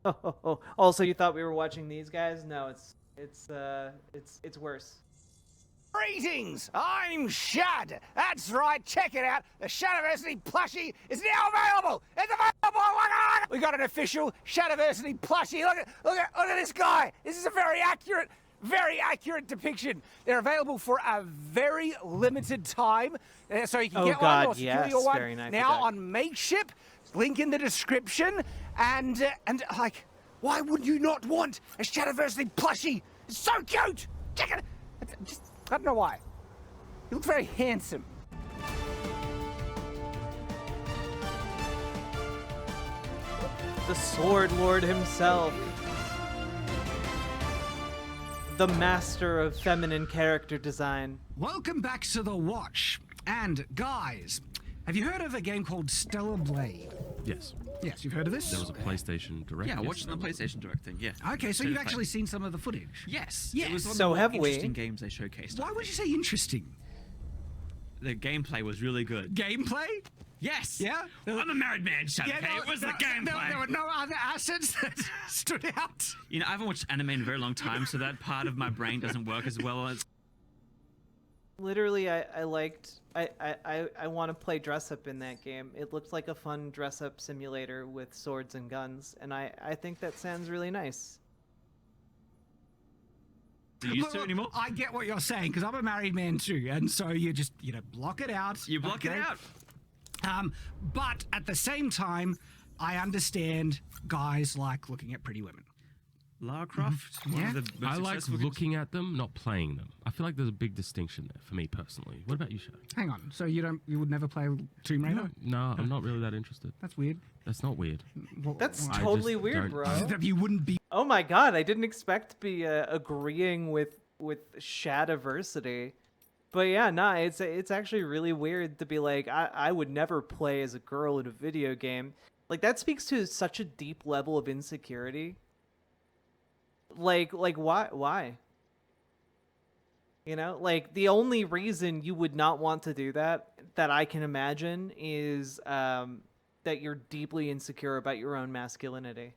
Oh, also, you thought we were watching these guys? No, it's worse. Greetings! I'm Shad! That's right, check it out! The Shadiversity plushie is now available! It's available! Look! We got an official Shadiversity plushie! Look at this guy! This is a very accurate depiction. They're available for a very limited time, so you can get one or secure your one very nice now on Makeship. Link in the description, and like, why would you not want a Shadiversity plushie? It's so cute! Check it! I don't know why. You look very handsome. The Sword Lord himself. The master of feminine character design. Welcome back to The Watch. And guys, have you heard of a game called Stellar Blade? Yes. Yes, you've heard of this? There was a PlayStation Direct. Yeah, I watched the PlayStation Direct thing, yeah. Okay, so you've actually seen some of the footage? Yes. Yes. It was one So of the have more we. interesting games they showcased. Why would you say interesting? The gameplay was really good. Gameplay? Yes! Yeah? I'm a married man, Shad, okay? It was the gameplay. There were no other assets that stood out. You know, I haven't watched anime in a very long time, so that part of my brain doesn't work as well as... Literally, I want to play dress up in that game. It looked like a fun dress up simulator with swords and guns, and I think that sounds really nice. Do you used to anymore? I get what you're saying, because I'm a married man too, and so you just, block it out. You block it out. But at the same time, I understand guys like looking at pretty women. Lara Croft, one Yeah. of the most I like successful games. looking at them, not playing them. I feel like there's a big distinction there for me personally. What about you, Shad? Hang on, so you would never play Tomb Raider? No, I'm not really that interested. That's weird. That's not weird. That's I totally just weird, don't- bro. That you wouldn't be. Oh my god, I didn't expect to be agreeing with Shadiversity. But yeah, nah, it's actually really weird to be like, I would never play as a girl in a video game. Like, that speaks to such a deep level of insecurity. Like why? You know, like, the only reason you would not want to do that I can imagine is that you're deeply insecure about your own masculinity.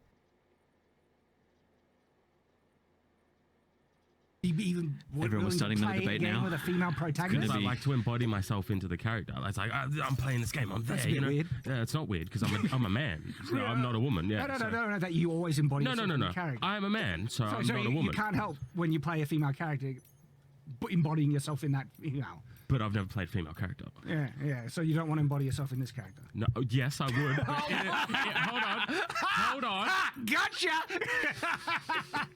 Even Everyone was willing to starting the play a debate game now. with a female protagonist. I like to embody myself into the character. It's like I'm playing this game. I'm there. That's a bit weird. Yeah, it's not weird because I'm a man. So I'm not a woman. Yeah. No. That you always embody yourself in the No. character. I'm a man, so I'm So not a you woman. can't help when you play a female character, embodying yourself in that. But I've never played a female character. Yeah. So you don't want to embody yourself in this character. No, yes, I would. But hold on. Gotcha.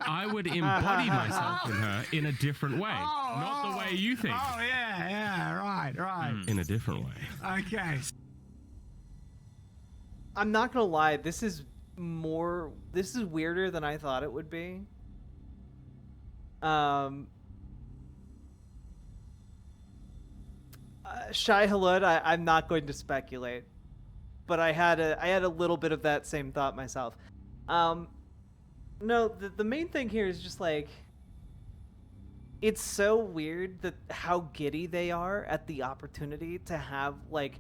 I would embody myself in her in a different way, not the way you think. Oh yeah. Right. In a different way. Okay. I'm not gonna lie, this is weirder than I thought it would be. Shai Halud, I'm not going to speculate, but I had a little bit of that same thought myself. No, the main thing here is just like, it's so weird that how giddy they are at the opportunity to have like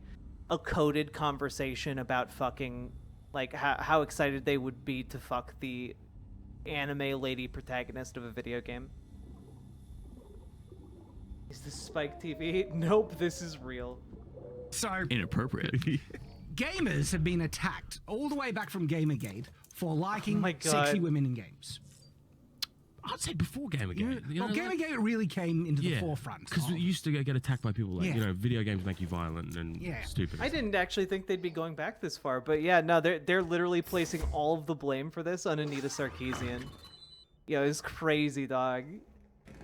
a coded conversation about fucking, like how excited they would be to fuck the anime lady protagonist of a video game. Is this Spike TV? Nope, this is real. So Inappropriate. gamers have been attacked all the way back from Gamergate for liking Oh my God. sexy women in games. I'd say before Gamergate. Well, Gamergate really came into the forefront. Because we used to get attacked by people like, Yeah. video games make you violent and stupid. I didn't actually think they'd be going back this far, but yeah, no, they're literally placing all of the blame for this on Anita Sarkeesian. Yo, it's crazy, dog.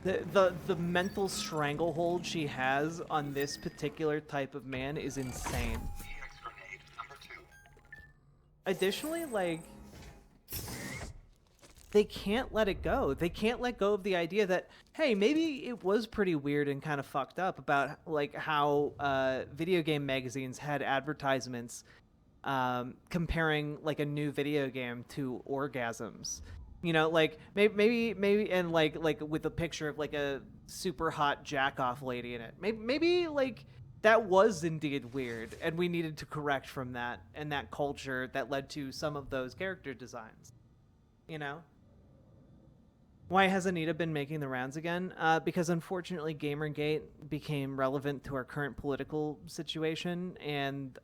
The mental stranglehold she has on this particular type of man is insane. Additionally, like, they can't let it go. They can't let go of the idea that, hey, maybe it was pretty weird and kind of fucked up about like how video game magazines had advertisements comparing like a new video game to orgasms. You know, like maybe and like with a picture of like a super hot jack-off lady in it. Maybe like that was indeed weird, and we needed to correct from that and that culture that led to some of those character designs. you know? Why has Anita been making the rounds again? Because unfortunately Gamergate became relevant to our current political situation, and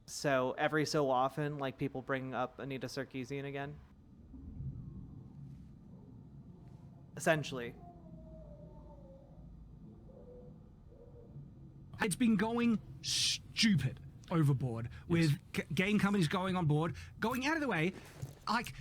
so every so often, like, people bring up Anita Sarkeesian again. Essentially. It's been going stupid overboard with game companies going on board, going out of the way. Like,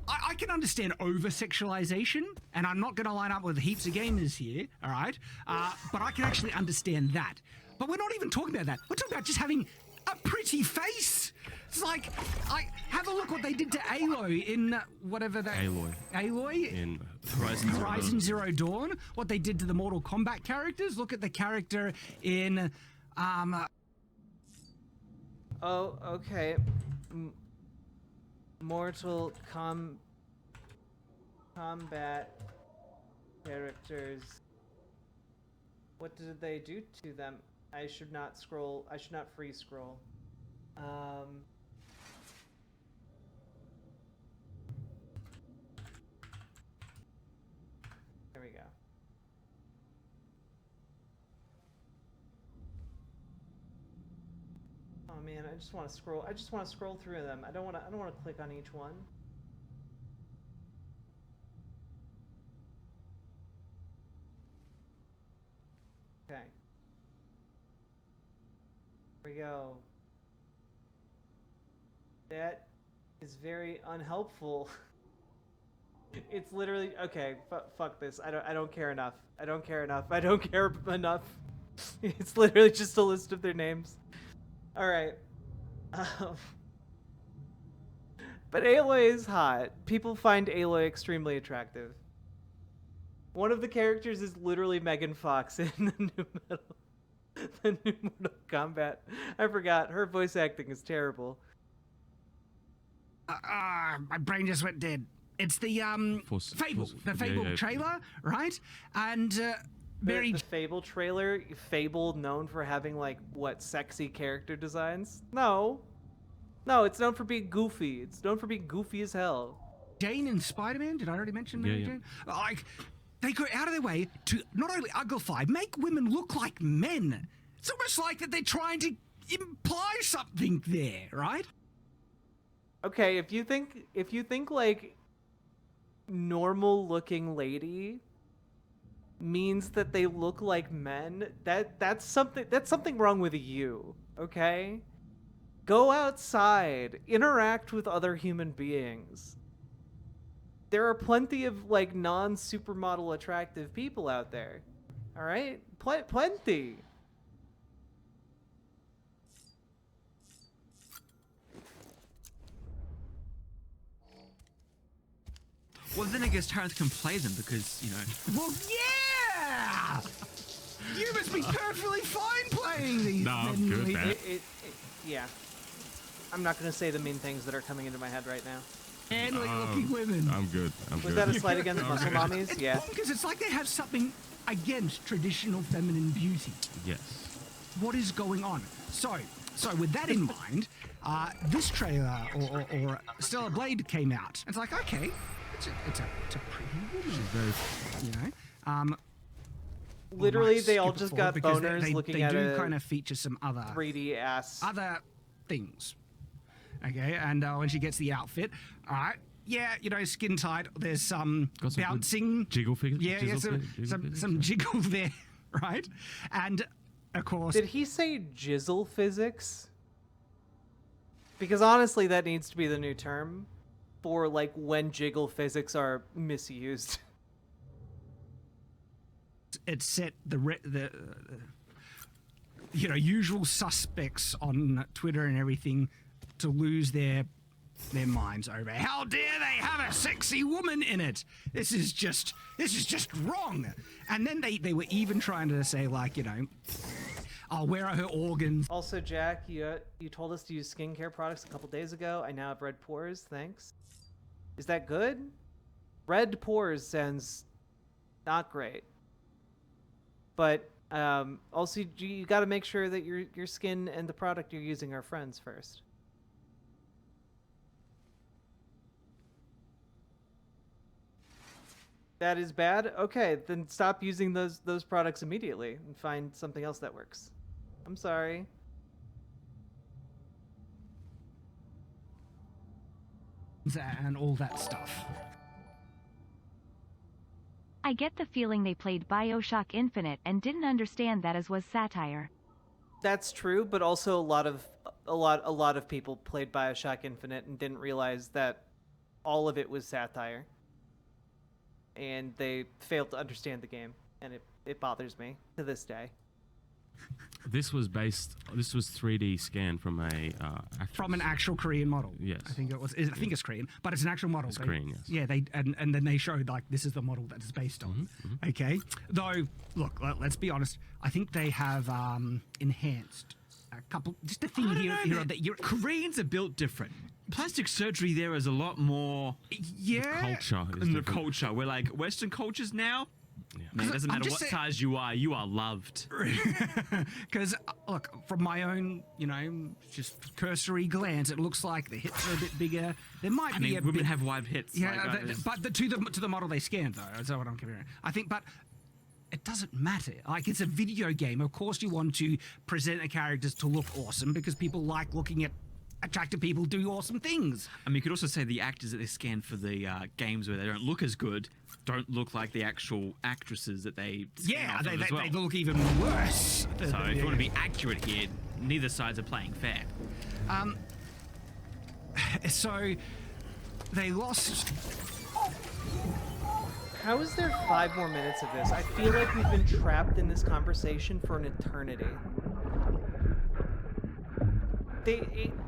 I can understand over-sexualization, and I'm not going to line up with heaps of gamers here, all right? But I can actually understand that. But we're not even talking about that. We're talking about just having a pretty face. It's like, have a look what they did to Aloy in whatever that... Aloy? In Horizon Zero Dawn. What they did to the Mortal Kombat characters. Look at the character in... Oh, okay. Mortal Kombat characters. What did they do to them? I should not scroll. I should not free scroll. There we go. Oh man, I just want to scroll. I just want to scroll through them. I don't want to click on each one. Okay. Here we go. That is very unhelpful. It's literally okay. Fuck this. I don't care enough. I don't care enough. I don't care enough. It's literally just a list of their names. All right. But Aloy is hot. People find Aloy extremely attractive. One of the characters is literally Megan Fox in the new Mortal Kombat. I forgot. Her voice acting is terrible. My brain just went dead. It's the Fable trailer, right? And The Fable trailer. Fable known for having, like, what, sexy character designs? No, it's known for being goofy. It's known for being goofy as hell. Jane and Spider-Man. Did I already mention Mary Jane? Like, they go out of their way to not only uglify, make women look like men. It's almost like that they're trying to imply something there, right? Okay, if you think like normal looking lady means that they look like men, that's something wrong with you, okay? Go outside, interact with other human beings. There are plenty of, like, non-supermodel attractive people out there. All right? Plenty. Well, then I guess Terrence can play them because, you know... Well, yeah! You must be perfectly fine playing these. No, I'm good, man. Yeah. I'm not going to say the mean things that are coming into my head right now. Manly-looking women. I'm good. Was that a slight against muscle mommies? It's Yeah. because it's like they have something against traditional feminine beauty. Yes. What is going on? So with that in mind, this trailer or Stellar Blade came out. It's like, okay, it's a pretty woman, you know. Literally, might they all skip it just forward got because boners looking they at do a kind of feature some other 3D ass. other things. Okay, and when she gets the outfit, all right, yeah, you know, skin tight. There's some Got some bouncing jiggle figures. Yeah, some jiggle there, right? And of course, Did he say jizzle physics? Because honestly, that needs to be the new term for, like, when jiggle physics are misused. it set the you know, usual suspects on Twitter and everything to lose their minds over how dare they have a sexy woman in it. This is just wrong. And then they were even trying to say, like, you know, oh, where are her organs? Also, Jack, you told us to use skincare products a couple days ago. I now have red pores. Thanks. Is that good? Red pores sounds not great. But also, you got to make sure that your skin and the product you're using are friends first. that is bad. Okay, then stop using those products immediately and find something else that works. I'm sorry. And all that stuff. I get the feeling they played BioShock Infinite and didn't understand that as was satire. That's true, but also a lot of people played BioShock Infinite and didn't realize that all of it was satire. And they failed to understand the game, and it bothers me to this day. This was 3D scan from From an actual Korean model. Yes. I think it was. I think it's Korean, but it's an actual model. It's Korean, yes. Yeah, and then they showed like this is the model that it's based on. Okay. Though, look, let's be honest. I think they have enhanced a couple. Just a thing here that you're. Koreans are built different. Plastic surgery there is a lot more. Yeah. Culture is In the different. culture, we're like Western cultures now. Yeah. Man, it doesn't I'm matter just what saying- size you are loved. Because look, from my own, just cursory glance, it looks like the hips are a bit bigger. There might I be mean, a women bit, have wide hits. yeah, like, it's- but to the model they scanned though. That's what I'm comparing. I think, but it doesn't matter. Like it's a video game. Of course, you want to present the characters to look awesome because people like looking at attractive people do awesome things. I mean, you could also say the actors that they scan for the games where they don't look as good don't look like the actual actresses that they scan Yeah, off they, of they, as well. they look even worse. So if you want to be accurate here, neither sides are playing fair. So they lost. How is there 5 more minutes of this? I feel like we've been trapped in this conversation for an eternity.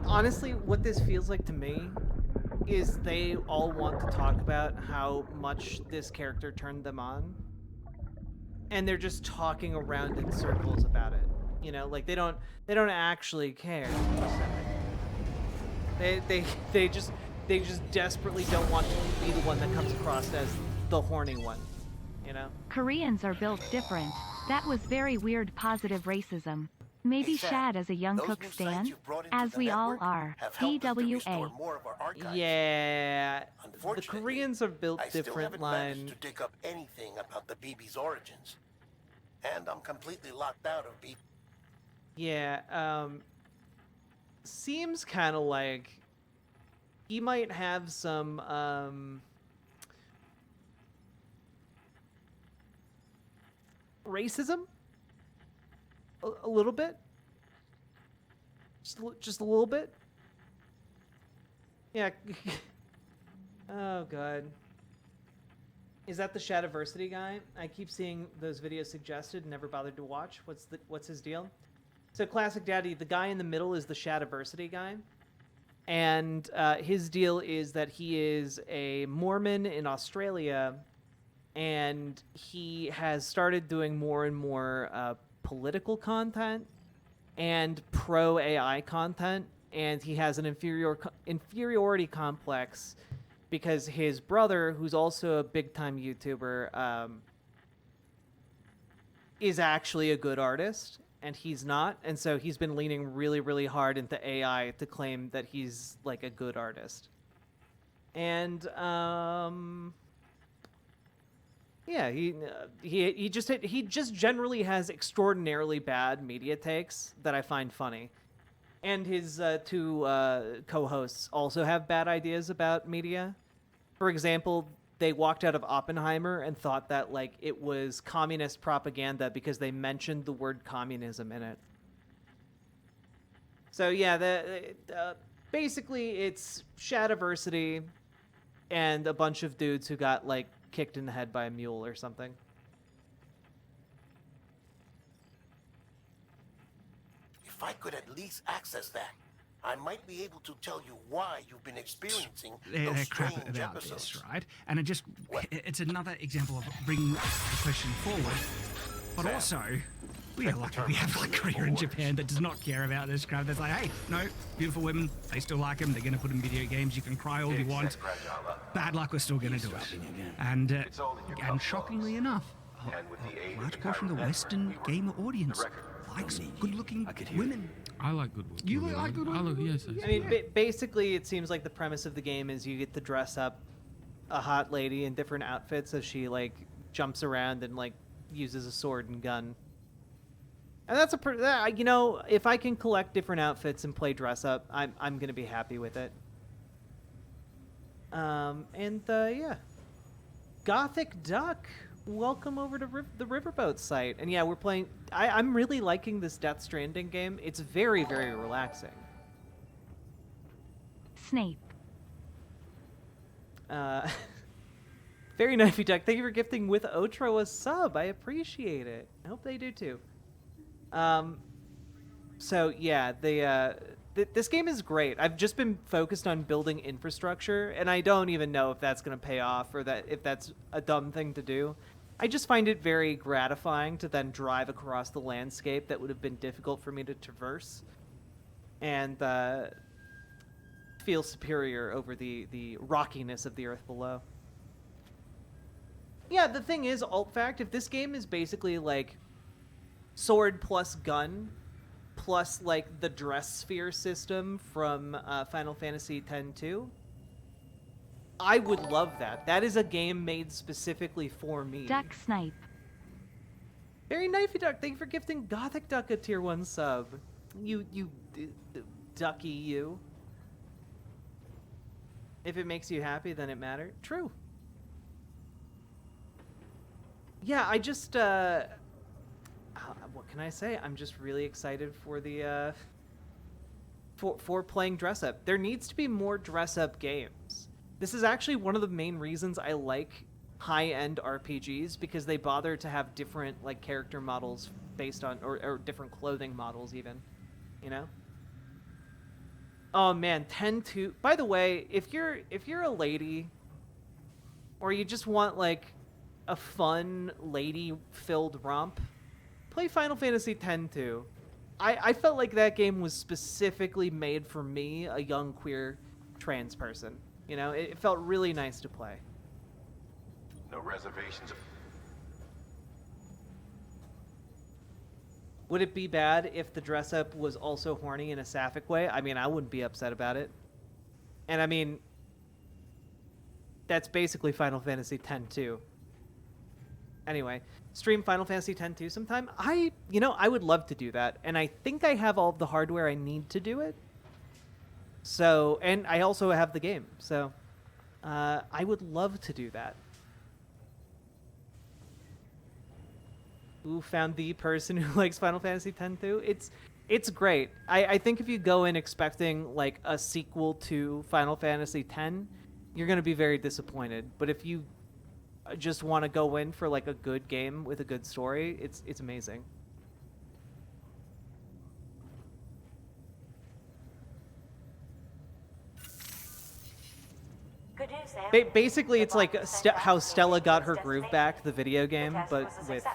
Honestly, what this feels like to me is they all want to talk about how much this character turned them on, and they're just talking around in circles about it. You know, like they don't actually care. They just desperately don't want to be the one that comes across as the horny one. You know. Koreans are built different. That was very weird positive racism. Maybe Hey, Shad, Shad as a young those cook new sites stan, you've brought into as the we all network are. have helped us to DWA. restore more of our archives. Yeah, the Unfortunately, Koreans are built I still different. haven't Line. managed to dig up anything about the BB's origins. And I'm completely locked out of BB. Yeah, seems kind of like he might have some racism, a little bit, just a little bit. Yeah. Oh god. Is that the Shadiversity guy? I keep seeing those videos suggested and never bothered to watch. What's his deal? So Classic Daddy, the guy in the middle is the Shadiversity guy. And his deal is that he is a Mormon in Australia, and he has started doing more and more political content and pro-AI content, and he has an inferiority complex because his brother, who's also a big-time YouTuber, is actually a good artist, and he's not. And so he's been leaning really, really hard into AI to claim that he's, like, a good artist. And, yeah, he just generally has extraordinarily bad media takes that I find funny. And his 2 co-hosts also have bad ideas about media. For example, they walked out of Oppenheimer and thought that, like, it was communist propaganda because they mentioned the word communism in it. So yeah, basically it's Shadiversity and a bunch of dudes who got, like, kicked in the head by a mule or something. If I could at least access that, I might be able to tell you why you've been experiencing They're those crap strange about episodes. this, right? And it's another example of bringing the question forward. But also, we are lucky we have like Korea and Japan that does not care about this crap. That's like, hey, no, beautiful women, they still like them. They're going to put in video games. You can cry all you want. Bad luck, we're still going to do it. And shockingly enough, a large portion of the Western gamer audience likes good-looking women. I like good women. You like good I women? like, yes. I mean, basically, it seems like the premise of the game is you get to dress up a hot lady in different outfits as she like jumps around and like uses a sword and gun. And that's you know, if I can collect different outfits and play dress up, I'm gonna be happy with it. Yeah, Gothic Duck, welcome over to the Riverboat site. And yeah, we're playing. I'm really liking this Death Stranding game. It's very, very relaxing. Snape. Very knifey duck. Thank you for gifting with Otro a sub. I appreciate it. I hope they do too. So yeah, this game is great. I've just been focused on building infrastructure, and I don't even know if that's going to pay off or if that's a dumb thing to do. I just find it very gratifying to then drive across the landscape that would have been difficult for me to traverse, and feel superior over the rockiness of the earth below. Yeah, the thing is, alt fact, if this game is basically like sword plus gun plus like the dress sphere system from Final Fantasy X-2, I would love that. That is a game made specifically for me. Duck Snipe. Very knifey duck. Thank you for gifting Gothic Duck a tier 1 sub. You ducky you. If it makes you happy, then it matters. True. Yeah, I just what can I say? I'm just really excited for the for playing dress up. There needs to be more dress up games. This is actually one of the main reasons I like high-end RPGs, because they bother to have different like character models based on or different clothing models even, you know? Oh man, 10-2. By the way, if you're a lady or you just want like a fun lady-filled romp, play Final Fantasy X-2. I felt like that game was specifically made for me, a young queer trans person. You know, it felt really nice to play. No reservations. Would it be bad if the dress-up was also horny in a sapphic way? I mean, I wouldn't be upset about it. And I mean, that's basically Final Fantasy X-2. Anyway, stream Final Fantasy X-2 sometime. I would love to do that, and I think I have all of the hardware I need to do it. So, and I also have the game, so I would love to do that. Ooh, found the person who likes Final Fantasy X-2. It's great. I think if you go in expecting like a sequel to Final Fantasy X, you're gonna be very disappointed. But if you just want to go in for like a good game with a good story, it's amazing. Good news, Sam. Basically, it's like how Stella got her groove back, the video game, but with,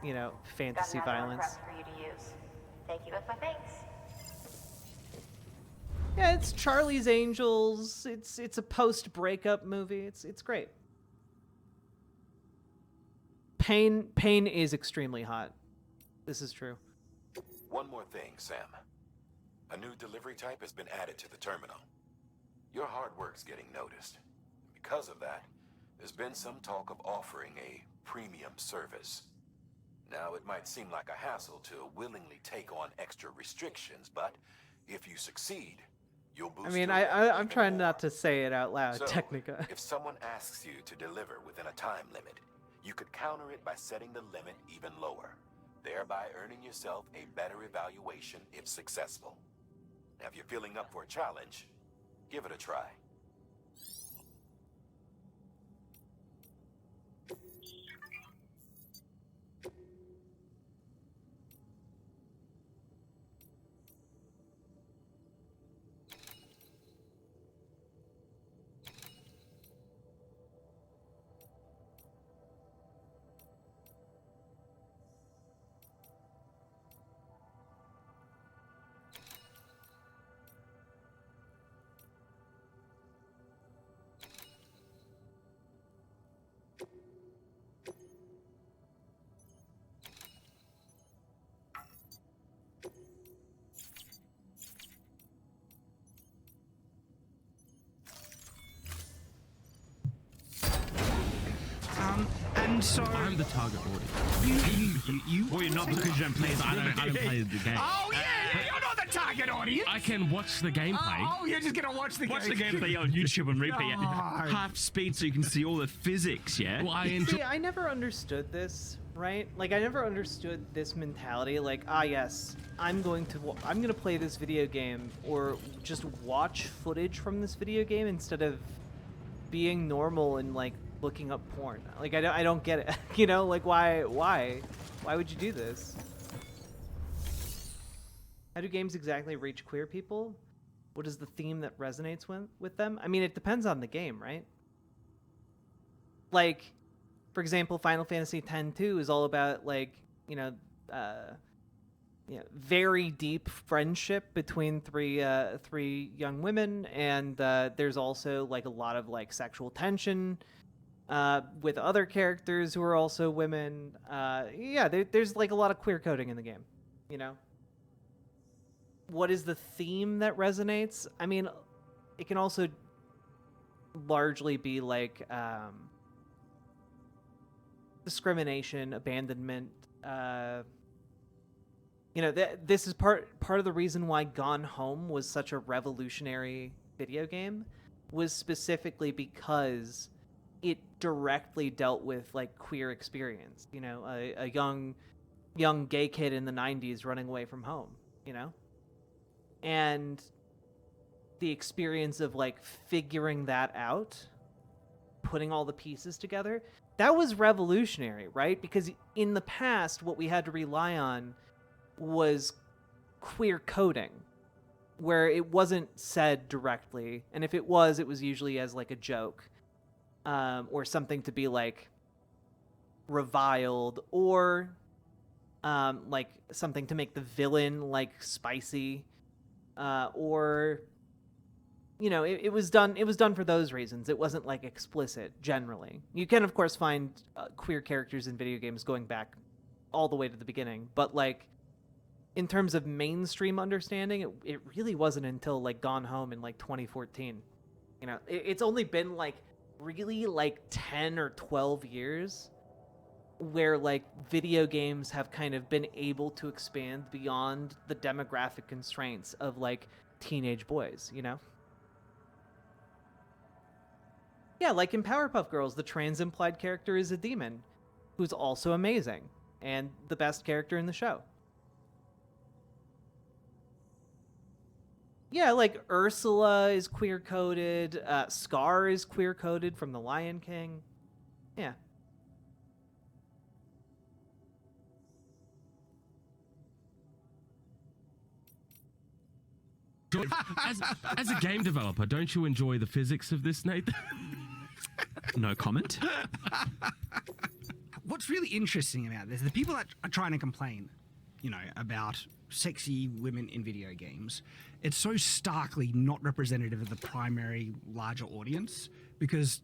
you know, fantasy violence. For you to use. Thank you with my thanks. Yeah, it's Charlie's Angels. It's a post-breakup movie. It's great. Pain is extremely hot. This is true. One more thing, Sam. A new delivery type has been added to the terminal. Your hard work's getting noticed. Because of that, there's been some talk of offering a premium service. Now, it might seem like a hassle to willingly take on extra restrictions, but if you succeed, you'll boost. I mean, your I'm trying not to say it out loud, So, Technica. if someone asks you to deliver within a time limit, you could counter it by setting the limit even lower, thereby earning yourself a better evaluation if successful. Now, if you're feeling up for a challenge, give it a try. And so I'm the target audience. Well, you're not because you don't play the I don't play the game. Oh yeah, you're not the target audience. I can watch the gameplay. Oh, you're just gonna watch the Watch the game. gameplay on YouTube and replay it God. half speed so you can see all the physics. Yeah. Well, I enjoy. See, I never understood this, right? Like, I never understood this mentality. Like, yes, I'm gonna play this video game, or just watch footage from this video game instead of being normal and like looking up porn. Like, I don't get it. You know, like why would you do this? How do games exactly reach queer people? What is the theme that resonates with them? I mean, it depends on the game, right? Like, for example, Final Fantasy X-2 is all about, like, very deep friendship between three young women, and there's also like a lot of like sexual tension with other characters who are also women. There's like a lot of queer coding in the game, you know. What is the theme that resonates? I mean, it can also largely be like discrimination, abandonment. This is part of the reason why Gone Home was such a revolutionary video game, was specifically because it directly dealt with like queer experience. You know, a young gay kid in the 90s running away from home. You know. And the experience of like figuring that out, putting all the pieces together, that was revolutionary, right? Because in the past, what we had to rely on was queer coding, where it wasn't said directly. And if it was usually as like a joke, or something to be like reviled, or like something to make the villain like spicy. Or, you know, it was done for those reasons. It wasn't like explicit generally. You can of course find queer characters in video games going back all the way to the beginning, but like in terms of mainstream understanding, it really wasn't until like Gone Home in like 2014. You know, it's only been like really like 10 or 12 years where like video games have kind of been able to expand beyond the demographic constraints of like teenage boys, you know? Yeah, like in Powerpuff Girls, the trans implied character is a demon who's also amazing and the best character in the show. Yeah, like Ursula is queer coded, Scar is queer coded from The Lion King. Yeah. As a game developer, don't you enjoy the physics of this, Nathan? No comment. What's really interesting about this, the people that are trying to complain, you know, about sexy women in video games, it's so starkly not representative of the primary larger audience, because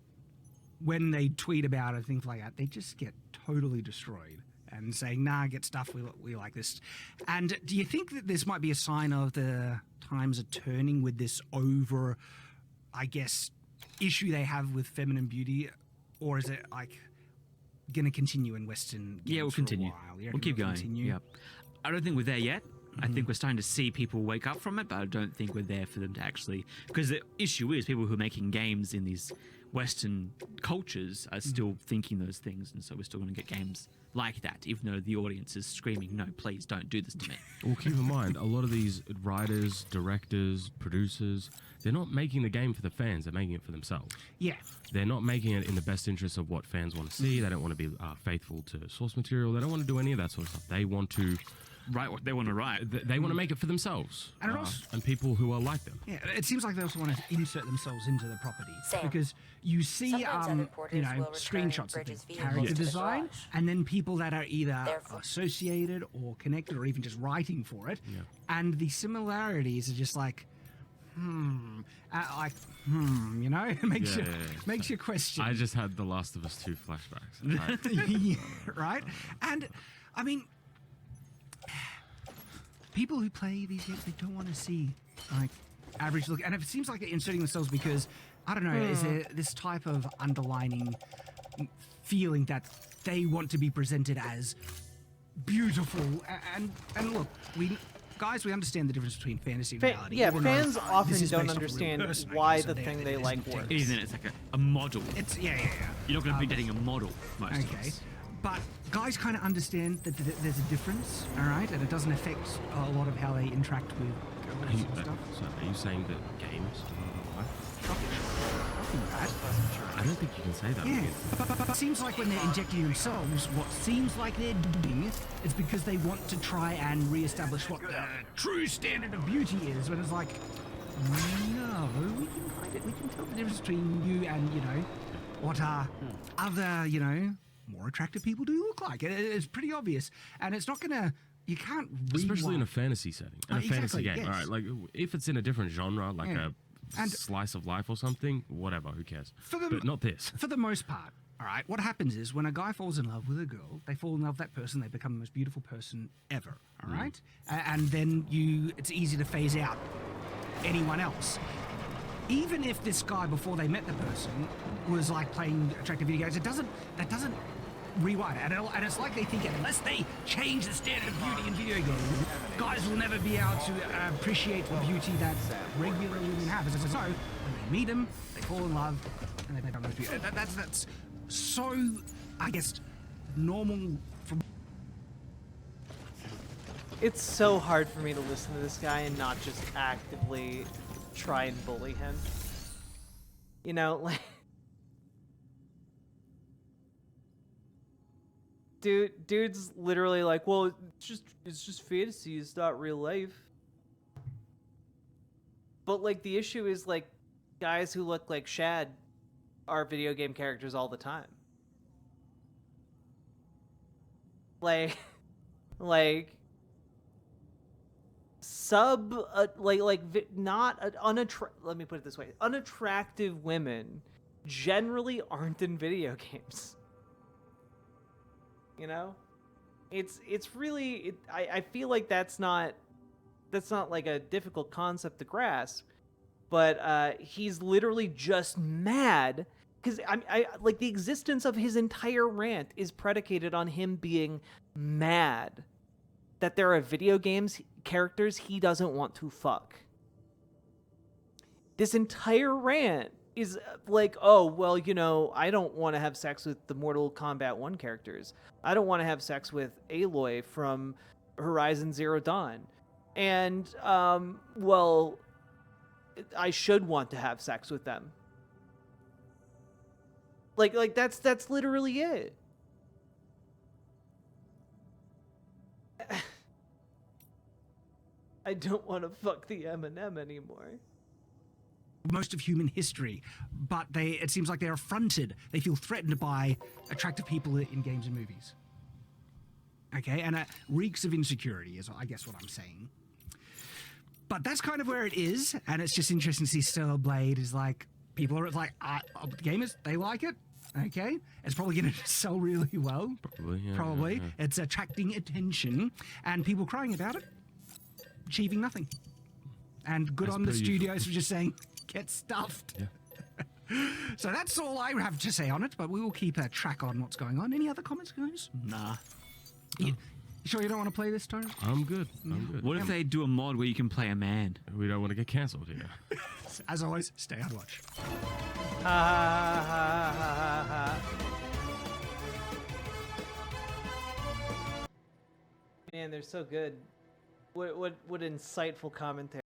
when they tweet about it, things like that, they just get totally destroyed and saying, nah, get stuff, we like this. And do you think that this might be a sign of the times are turning with this over, I guess, issue they have with feminine beauty, or is it like going to continue in Western games? Yeah, we'll continue. For a while? We'll keep going. Continue? Yeah. I don't think we're there yet. I think we're starting to see people wake up from it, but I don't think we're there for them to actually... Because the issue is people who are making games in these Western cultures are still thinking those things, and so we're still going to get games like that, even though the audience is screaming, no, please don't do this to me. Well, keep in mind, a lot of these writers, directors, producers, they're not making the game for the fans, they're making it for themselves. Yeah. They're not making it in the best interest of what fans want to see. They don't want to be faithful to source material. They don't want to do any of that sort of stuff. They want to... Write what they want to write. They want to make it for themselves. And it also- and people who are like them. Yeah, it seems like they also want to insert themselves into the property, Sam, because you see, sometimes other porters you know, will return screenshots of Bridges' the vehicles character to the design, garage. and then people that are either Therefore- associated or connected or even just writing for it, and the similarities are just like, you know, it makes you question. I just had The Last of Us 2 flashbacks. Yeah, right? And I mean, people who play these games, they don't want to see like average look, and it seems like they're inserting themselves because I don't know, is there this type of underlining feeling that they want to be presented as beautiful. And look, guys, we understand the difference between fantasy and reality. Yeah, even though fans often this is don't based off a real understand person, I why guess, the and thing there they isn't like things. works. Even it's like a model. It's yeah. You're not going to be dating a model most of Okay, us. but guys kind of understand that there's a difference, all right, and it doesn't affect a lot of how they interact with girls and stuff. So are you saying that games are life? Nothing bad. I don't think you can say that. Yeah, because but it seems like when they're injecting themselves, what seems like they're doing is because they want to try and re-establish what the true standard of beauty is. When it's like, no, we can find it. We can tell the difference between you and what other more attractive people do look like. It's pretty obvious, and it's not gonna. You can't. especially in a rewind. fantasy setting, in a fantasy Exactly, game. yes. All right, like if it's in a different genre, like Yeah. a And- slice of life or something, whatever, who cares? For the- But not this. For the most part, all right, what happens is when a guy falls in love with a girl, they fall in love with that person, they become the most beautiful person ever, all right? And then it's easy to phase out anyone else. Even if this guy, before they met the person, was like playing attractive video games, that doesn't rewind it. And it's like they think unless they change the standard of beauty in video games, guys will never be able to appreciate the beauty that regular women have. So when they meet them, they fall in love, and they become beauty. That's so, I guess, normal for. It's so hard for me to listen to this guy and not just actively try and bully him. Like dude's literally like, well, it's just fantasy, it's not real life. But like the issue is like guys who look like Shad are video game characters all the time. Like let me put it this way, unattractive women generally aren't in video games. It's really I feel like that's not like a difficult concept to grasp, but he's literally just mad because I like the existence of his entire rant is predicated on him being mad that there are video games characters he doesn't want to fuck. This entire rant is like, oh, well, I don't want to have sex with the Mortal Kombat 1 characters. I don't want to have sex with Aloy from Horizon Zero Dawn. And, well, I should want to have sex with them. Like that's literally it. I don't want to fuck the M&M anymore. Most of human history, but it seems like they're affronted. They feel threatened by attractive people in games and movies. Okay, and it reeks of insecurity is, I guess, what I'm saying. But that's kind of where it is, and it's just interesting to see Stellar Blade is like, people are like, gamers, they like it. Okay, it's probably going to sell really well. Probably, yeah. Probably. Yeah. It's attracting attention, and people crying about it, achieving nothing. And good That's on the pretty studios useful. for just saying, get stuffed. Yeah. So that's all I have to say on it, but we will keep a track on what's going on. Any other comments, guys? Nah. You sure you don't want to play this, Tony? I'm good. I'm good. What if they do a mod where you can play a man? We don't want to get cancelled here. As always, stay on watch. Ha ha ha ha ha ha. Man, they're so good. What insightful commentary.